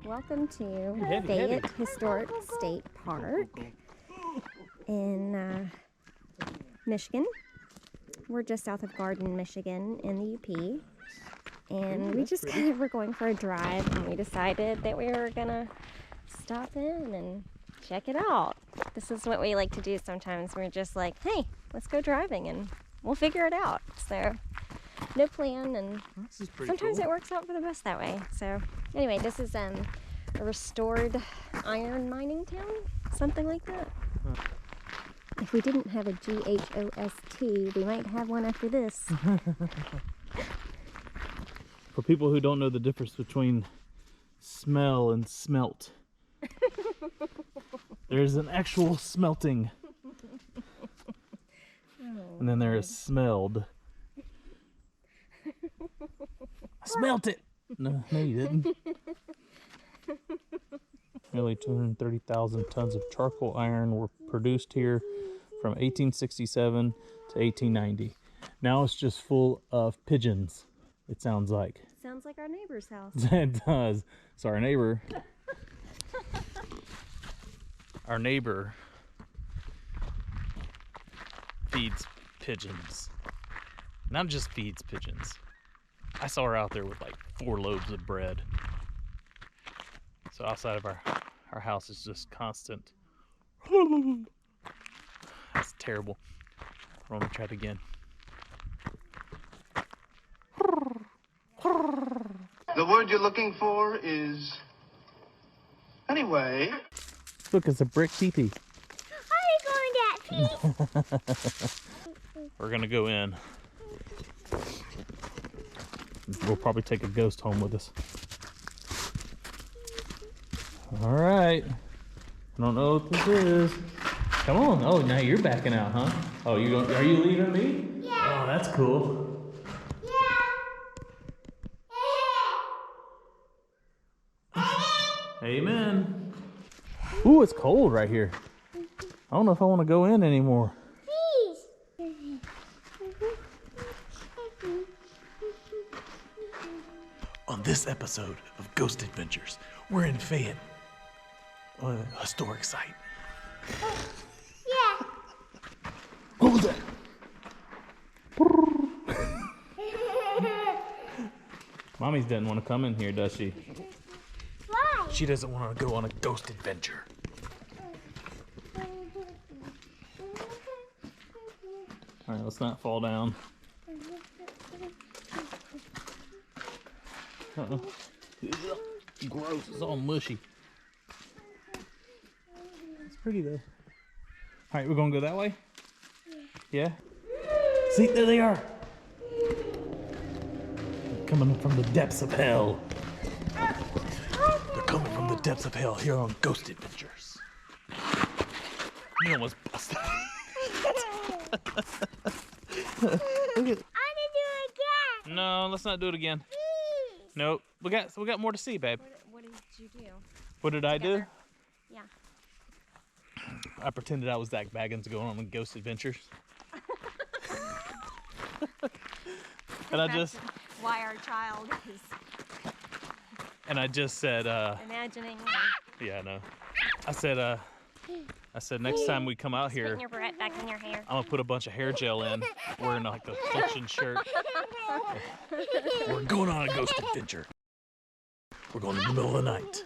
Welcome to Fayette Historic State Park in Michigan. We're just south of Garden, Michigan in the UP. And we just were going for a drive, and we decided that we were gonna stop in and check it out. This is what we like to do sometimes. We're just like, hey, let's go driving and we'll figure it out. So no plan, and sometimes it works out for the best that way. So anyway, this is a restored iron mining town, something like that. If we didn't have a G-H-O-S-T, we might have one after this. For people who don't know the difference between smell and smelt, there's an actual smelting, and then there is smelled. I smelt it! No, you didn't. Nearly 230,000 tons of charcoal iron were produced here from 1867 to 1890. Now it's just full of pigeons, it sounds like. Sounds like our neighbor's house. It does. So our neighbor feeds pigeons. Not just feeds pigeons. I saw her out there with like 4 loaves of bread. So outside of our house is just constant. That's terrible. I'm gonna try it again. The word you're looking for is... Anyway. Look, it's a brick teepee. How are you going that We're gonna go in. We'll probably take a ghost home with us. All right. I don't know what this is. Come on. Oh, now you're backing out, huh? Oh, are you leaving me? Yeah. Oh, that's cool. Yeah. Amen. Ooh, it's cold right here. I don't know if I want to go in anymore. Please. On this episode of Ghost Adventures, we're in Fayette, a historic site. Yeah. What was that? Mommy's doesn't want to come in here, does she? Why? She doesn't want to go on a ghost adventure. All right, let's not fall down. Uh-oh. Gross, it's all mushy. It's pretty though. All right, we're gonna go that way? Yeah? See, there they are. Coming from the depths of hell. They're coming from the depths of hell here on Ghost Adventures. You almost busted. I want to do it again. No, let's not do it again. Nope. We got more to see, babe. What did you do? What did I do? Yeah. I pretended I was Zach Baggins going on ghost adventures. And I just... Why our child is... And I just said, imagining... Yeah, I know. I said next time we come out here, Putting your breath back in your hair. I'm gonna put a bunch of hair gel in, wearing like a suction shirt. We're going on a ghost adventure. We're going in the middle of the night.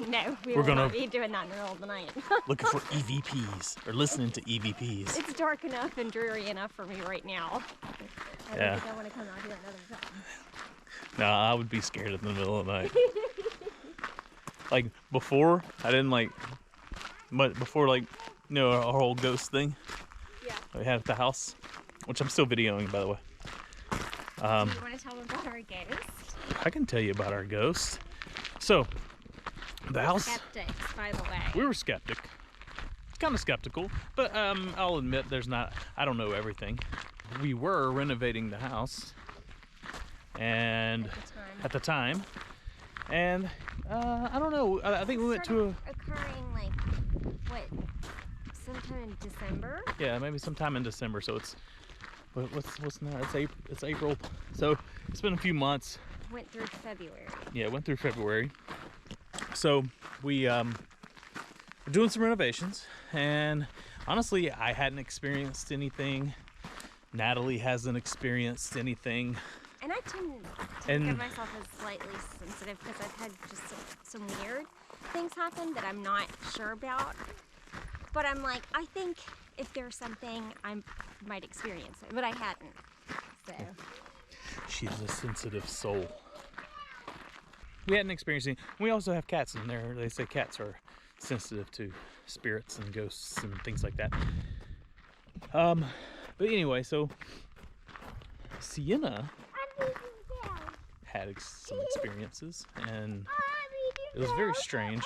No, we're going to be doing that in the middle of the night. Looking for EVPs, or listening to EVPs. It's dark enough and dreary enough for me right now. I don't think I want to come out here another time. No, I would be scared in the middle of the night. Like before, I didn't like, but before like, you know, our whole ghost thing. Yeah. That we had at the house, which I'm still videoing, by the way. Do you want to tell them about our ghost? I can tell you about our ghost. So, the house. Skeptics, by the way. We were skeptic. Kind of skeptical, but I'll admit I don't know everything. We were renovating the house, and at the time, and I don't know. I think we went to occurring like what, sometime in December? Yeah, maybe sometime in December. So it's what's now? It's April. So it's been a few months. Went through February. Yeah, it went through February. So we we're doing some renovations, and honestly, I hadn't experienced anything. Natalie hasn't experienced anything. And I tend to think of myself as slightly sensitive because I've had just some weird things happen that I'm not sure about. But I'm like, I think if there's something, I might experience it, but I hadn't. So She's a sensitive soul. We hadn't experienced anything. We also have cats in there. They say cats are sensitive to spirits and ghosts and things like that. But anyway, so Sienna had some experiences, and it was very strange.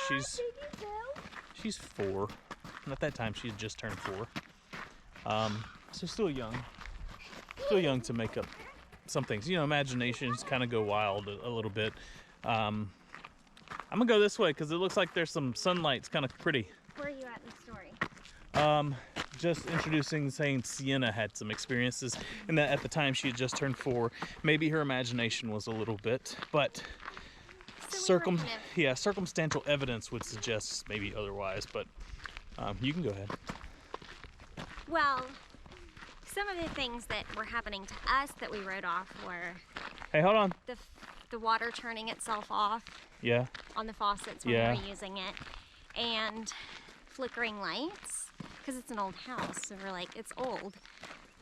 She's 4, and at that time she had just turned 4. So still young to make up some things. You know, imaginations kind of go wild a little bit. I'm gonna go this way because it looks like there's some sunlight. It's kind of pretty. where are you at in the story? Just introducing, saying Sienna had some experiences, and that at the time she had just turned 4. Maybe her imagination was a little bit, but So circumstantial evidence would suggest maybe otherwise. But you can go ahead. Well, some of the things that were happening to us that we wrote off were Hey, hold on. the water turning itself off Yeah. on the faucets when we were using it, and flickering lights because it's an old house. So we're like, it's old.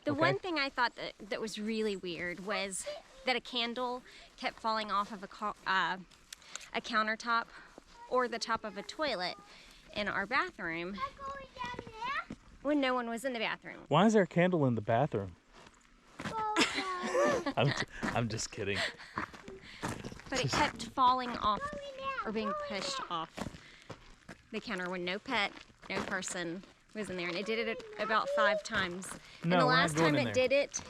The Okay. one thing I thought that was really weird was that a candle kept falling off of a countertop or the top of a toilet in our bathroom when no one was in the bathroom. Why is there a candle in the bathroom? I'm just kidding. But it kept falling off or being pushed off the counter when no pet, no person was in there. And it did it about 5 times. And No, the we're not last going time in it there. did it,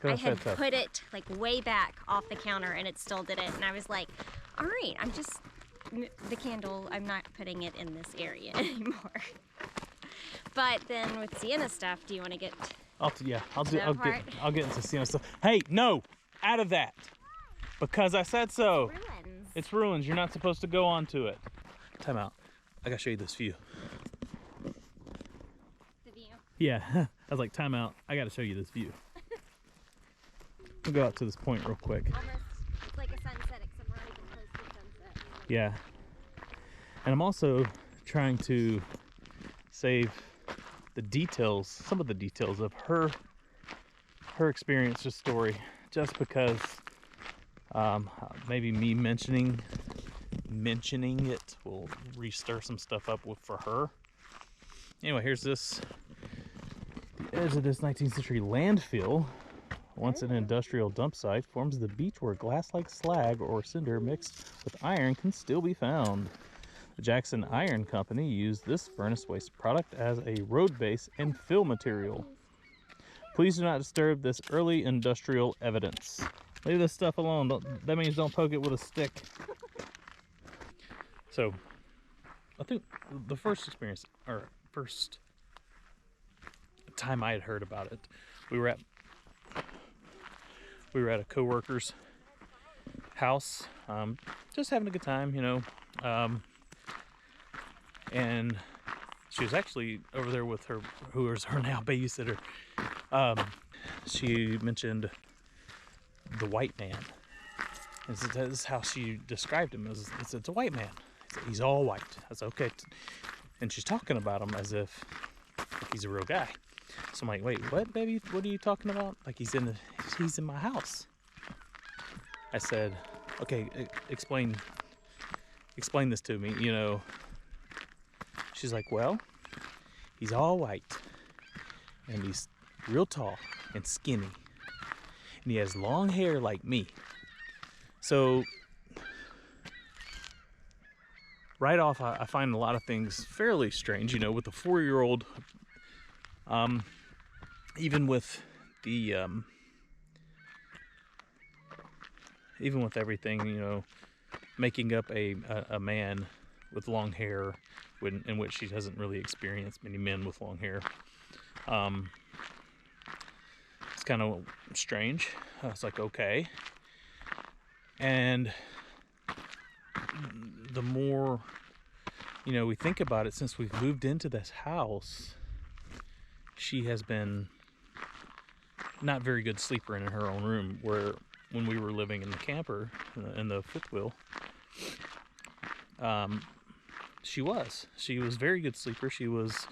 Go I had ahead, put it like way back off the counter and it still did it. And I was like, all right, the candle, I'm not putting it in this area anymore. But then with Sienna stuff, do you want to get... I'll part? get into Sienna stuff. Hey, no, out of that, because I said so. ruins? It's ruins. You're not supposed to go onto it. Time out. I gotta show you this view. The view. Yeah, I was like, time out. I gotta show you this view. We'll go out to this point real quick. Almost, it's like a sunset, except we're not even close to sunset. Yeah, and I'm also trying to save the details, some of the details of her experience, her story, just because maybe me mentioning it will re-stir some stuff up for her. Anyway, here's the edge of this 19th century landfill. Once an industrial dump site, forms the beach where glass-like slag or cinder mixed with iron can still be found. The Jackson Iron Company used this furnace waste product as a road base and fill material. Please do not disturb this early industrial evidence. Leave this stuff alone. That means don't poke it with a stick. So, I think the first experience, or first time I had heard about it, we were at a coworker's house, just having a good time, you know. And she was actually over there with her, who is her now babysitter. She mentioned the white man. This is how she described him. It's a white man. He's all white. That's okay. And she's talking about him as if he's a real guy. So I'm like, wait, what, baby? What are you talking about? Like he's in my house. I said, okay, explain this to me, you know. She's like, well, he's all white, and he's real tall and skinny, and he has long hair like me. So right off, I find a lot of things fairly strange, you know, with a 4-year-old, even with everything, you know, making up a man with long hair, in which she hasn't really experienced many men with long hair. It's kind of strange. It's like, okay. And the more, you know, we think about it, since we've moved into this house, she has been not very good sleeper in her own room, where when we were living in the camper, in the fifth wheel, she was very good sleeper. She was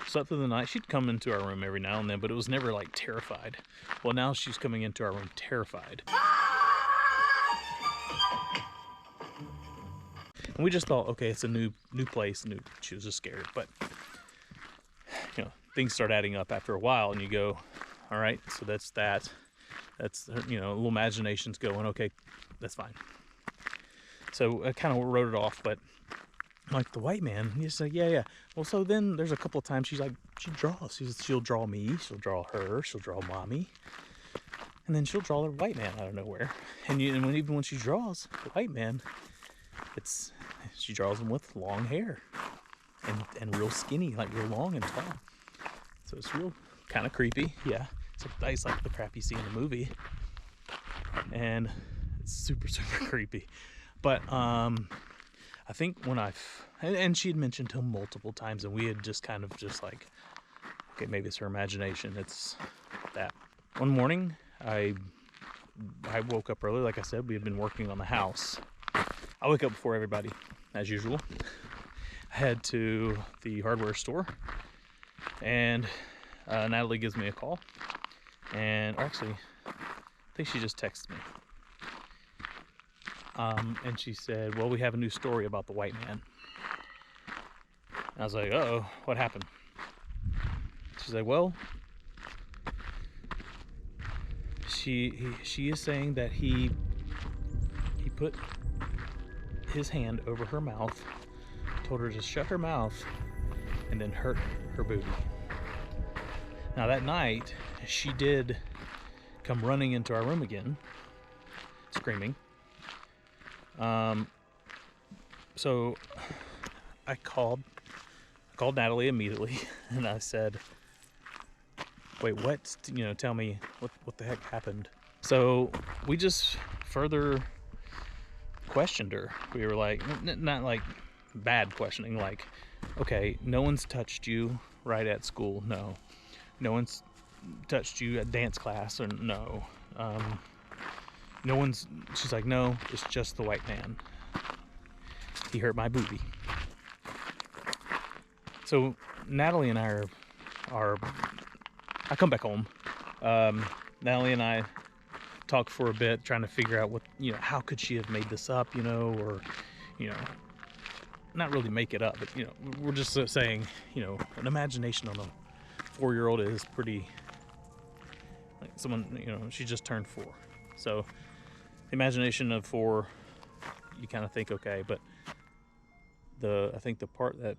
slept through the night. She'd come into our room every now and then, but it was never like terrified. Well, now she's coming into our room terrified. And we just thought, okay, it's a new place, she was just scared. But, you know, things start adding up after a while, and you go, all right, so that's that. That's, you know, a little imagination's going, okay, that's fine. So I kind of wrote it off, but like the white man, he's like, yeah. Well, so then there's a couple of times she draws. She'll draw me, she'll draw her, she'll draw mommy, and then she'll draw the white man out of nowhere. And even when she draws the white man, she draws him with long hair and real skinny, like real long and tall. So it's real kind of creepy. Yeah, it's like the crap you see in the movie, and it's super creepy. But I think and she had mentioned to him multiple times, and we had just kind of just like, okay, maybe it's her imagination. It's that. One morning, I woke up early. Like I said, we had been working on the house. I wake up before everybody, as usual. I head to the hardware store, and Natalie gives me a call. And actually, I think she just texted me. And she said, well, we have a new story about the white man. And I was like, uh-oh, what happened? She's like, well, she is saying that he put his hand over her mouth, told her to shut her mouth, and then hurt her booty. Now that night, she did come running into our room again, screaming. So I called Natalie immediately, and I said, wait, what? You know, tell me what the heck happened. So we just further questioned her. We were like, not like bad questioning, like, okay, no one's touched you right at school. No one's touched you at dance class, or no. She's like, no, it's just the white man. He hurt my booty. So Natalie and I I come back home. Natalie and I talked for a bit, trying to figure out how could she have made this up, or, not really make it up, but, we're just saying, an imagination on a 4-year-old is pretty, like someone, she just turned 4. So the imagination of 4, you kind of think, okay, but I think the part that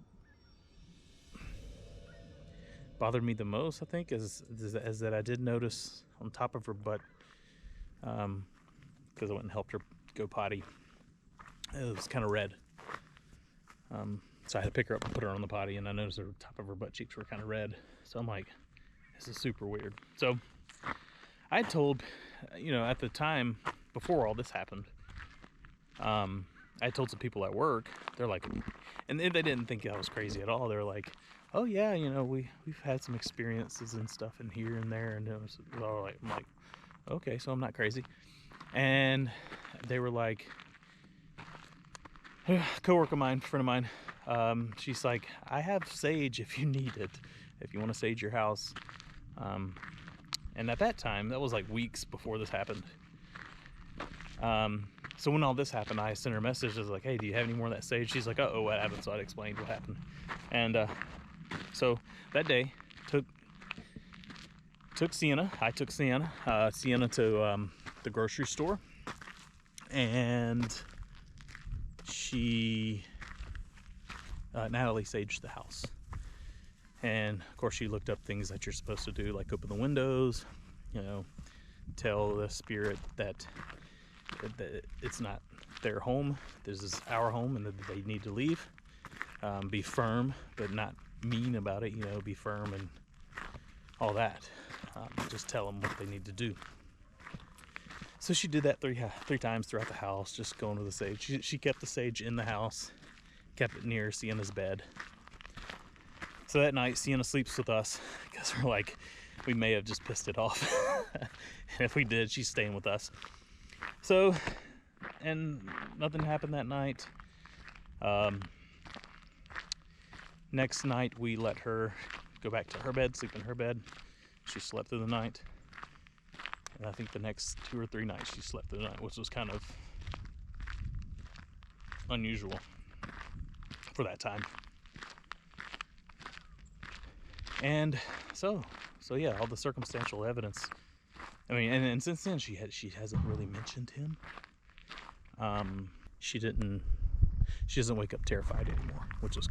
bothered me the most, I think, is that I did notice on top of her butt, because I went and helped her go potty, it was kind of red. So I had to pick her up and put her on the potty, and I noticed the top of her butt cheeks were kind of red. So I'm like, this is super weird. So I told, at the time before all this happened, I told some people at work. They're like, and they didn't think I was crazy at all. They're like, oh yeah, we've had some experiences and stuff in here and there, and it was all like, I'm like, okay, so I'm not crazy. And they were like, a coworker of mine, friend of mine, she's like, I have sage if you need it, if you want to sage your house. And at that time, that was like weeks before this happened. So when all this happened, I sent her a message. I was like, hey, do you have any more of that sage? She's like, uh-oh, what happened? So I explained what happened. And so that day, I took Sienna to the grocery store, and Natalie saged the house. And of course she looked up things that you're supposed to do, like open the windows, tell the spirit that it's not their home, this is our home, and that they need to leave. Be firm, but not mean about it, be firm and all that. Just tell them what they need to do. So she did that three times throughout the house, just going to the sage. She kept the sage in the house, kept it near Sienna's bed. So that night, Sienna sleeps with us because we're like, we may have just pissed it off. And if we did, she's staying with us. So, and nothing happened that night. Next night, we let her go back to her bed, sleep in her bed. She slept through the night. And I think the next 2 or 3 nights she slept through the night, which was kind of unusual for that time. And so yeah, all the circumstantial evidence. I mean, and since then she hasn't really mentioned him. She doesn't wake up terrified anymore, which is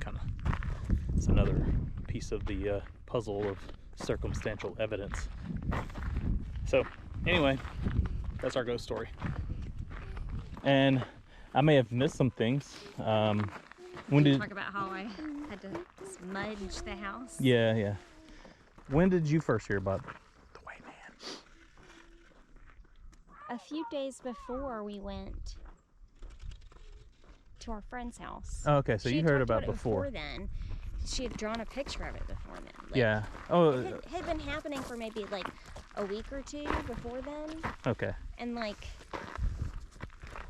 it's another piece of the puzzle of circumstantial evidence. So anyway, that's our ghost story. And I may have missed some things. When did talk about how I had to smudge the house? Yeah. When did you first hear about the white man? A few days before we went to our friend's house. Oh, okay, so She you had heard talked about it before then. She had drawn a picture of it before then. Like, yeah. Oh, it had been happening for maybe like a week or 2 before then. okay. And like,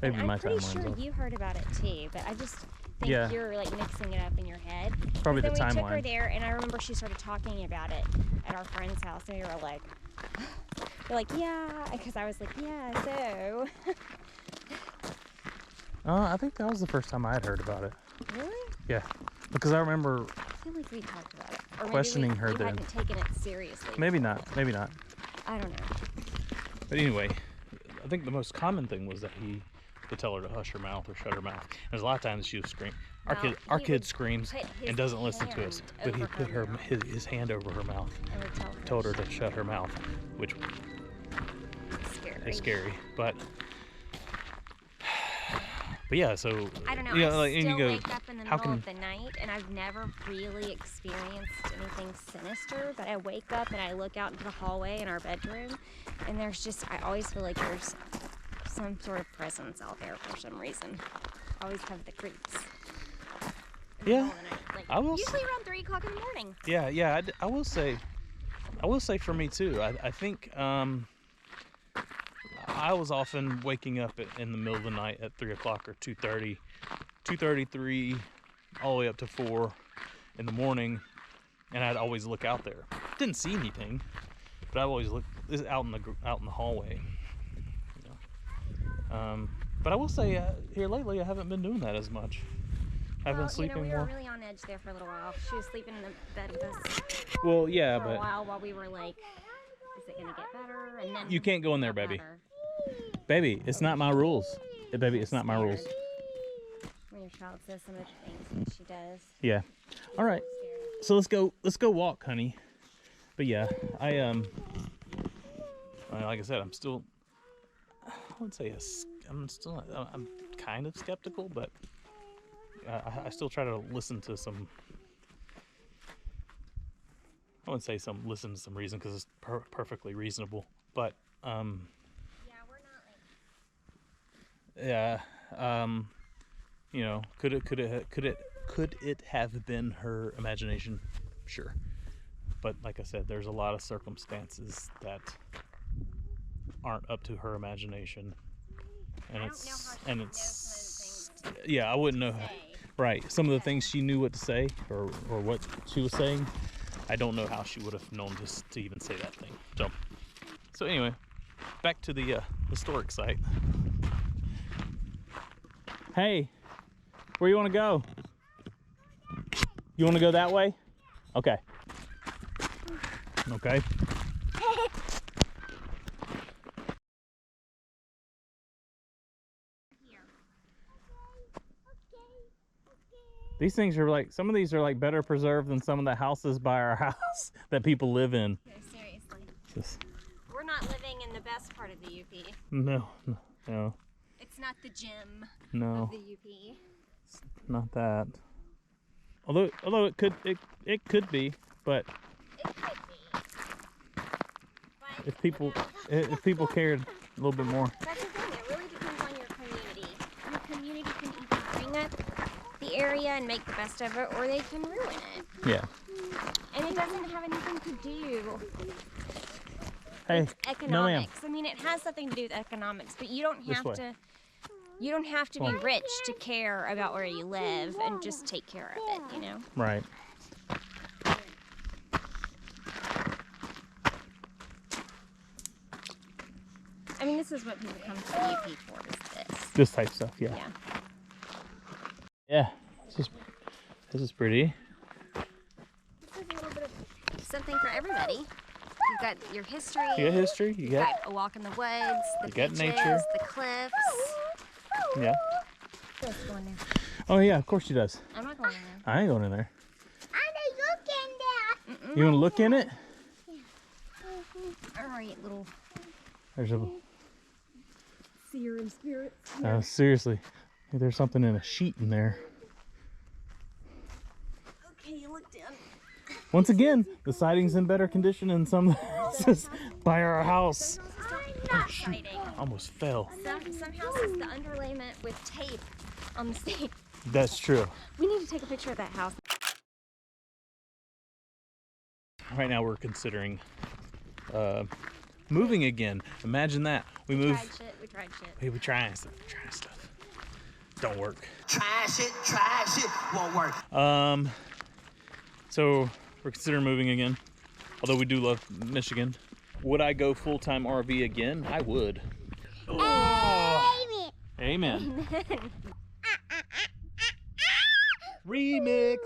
Maybe and my I'm pretty timeline's sure off. you heard about it too, but I just think Yeah. you're like mixing it up in your head. Probably the Then we took her timeline. there, and I remember she started talking about it at our friend's house, and we were like, we're like, yeah, because I was like, yeah, so. I think that was the first time I had heard about it. Really? Yeah, because I remember I feel like we talked about it. Or questioning maybe her you then. hadn't taken it seriously. Maybe not. I don't know. But anyway, I think the most common thing was that he would tell her to hush her mouth or shut her mouth. There's a lot of times she would scream. Our Well, kid he would screams put his and doesn't listen to us, hand but he over put her her mouth. his hand over her mouth, I would tell her. told her to shut her mouth, which Scary. is scary. But yeah, so I don't know. yeah, I like, and still you go, wake up in the how middle can of the night, and I've never really experienced anything sinister. But I wake up and I look out into the hallway in our bedroom, and there's just, I always feel like there's some sort of presence out there for some reason. I always have the creeps. In the Yeah, middle of the night. Like, I will usually around 3 o'clock in the morning. yeah, I will say for me too. I think I was often waking up in the middle of the night at 3 o'clock or 2:30, 2:33, all the way up to 4 in the morning, and I'd always look out there. Didn't see anything, but I always look out in the hallway. You know? But I will say here lately I haven't been doing that as much. I've been sleeping we more. were really on edge there for a little while. She was sleeping in the bed with us Well, yeah, for a but while we were like, is it gonna get better? And then you can't go in there, it got baby. better. Baby, it's not my rules. Baby, it's not my rules. Scared. When your child says some of the things that she does. Yeah. All right. So let's go walk, honey. But yeah, like I said, I'm still, I wouldn't say I'm kind of skeptical, but I still try to listen to some, I wouldn't say listen to some reason, because it's perfectly reasonable, but Yeah, we're not like. yeah, you know, could it have been her imagination? Sure. But like I said, there's a lot of circumstances that aren't up to her imagination, and I it's don't know how she knows some of the things yeah, I wouldn't know. say. Right, some of the things she knew what to say, or what she was saying, I don't know how she would have known to even say that thing. So anyway, back to the historic site. Hey, where you want to go? You want to go that way? Okay. Okay. These things are like, some of these are like better preserved than some of the houses by our house that people live in. Okay, seriously. Just, We're not living in the best part of the UP. no. It's not the gym No, of the UP. not that. Although it could be, but It could be. But, if people you know, if people cared a little bit more. that's area and make the best of it, or they can ruin it. Yeah. And it doesn't have anything to do Hey, with economics. no ma'am. I mean, it has something to do with economics, but you don't This have way. to. You don't have to be rich to care about where you live and just take care of it, you know? Right. I mean, this is what people come to the UP for, is this. This type stuff, yeah. Yeah. Yeah. This is pretty. This is a little bit of something for everybody. You've got your history. You got history. You You've got. got a walk in the woods, the You got beaches, nature. the cliffs. Yeah. This going there. Oh yeah, of course she does. I'm not going in there. I ain't going in there. Mm-mm. You want to look in it? All right, little There's a. seer and spirits. Seriously, there's something in a sheet in there. Okay, you look down. Once again, the siding's in better condition than some houses by our house. Not fighting. Almost fell. Some houses, the underlayment with tape on the state. That's true. We need to take a picture of that house. Right now we're considering moving again. Imagine that. We move. We tried shit. Hey, we trying stuff. Don't work. Try shit, won't work. So we're considering moving again. Although we do love Michigan. Would I go full-time RV again? I would. Oh. Amen. Remix.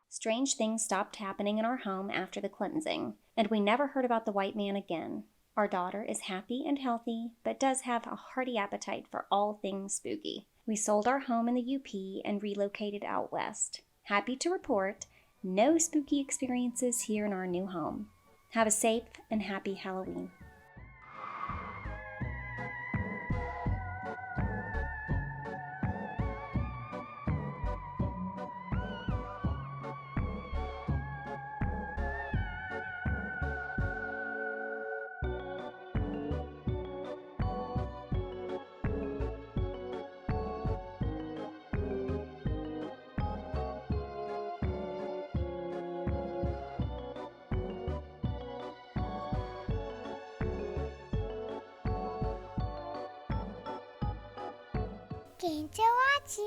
Strange things stopped happening in our home after the cleansing, and we never heard about the white man again. Our daughter is happy and healthy, but does have a hearty appetite for all things spooky. We sold our home in the UP and relocated out west. Happy to report, no spooky experiences here in our new home. Have a safe and happy Halloween. Can't you watch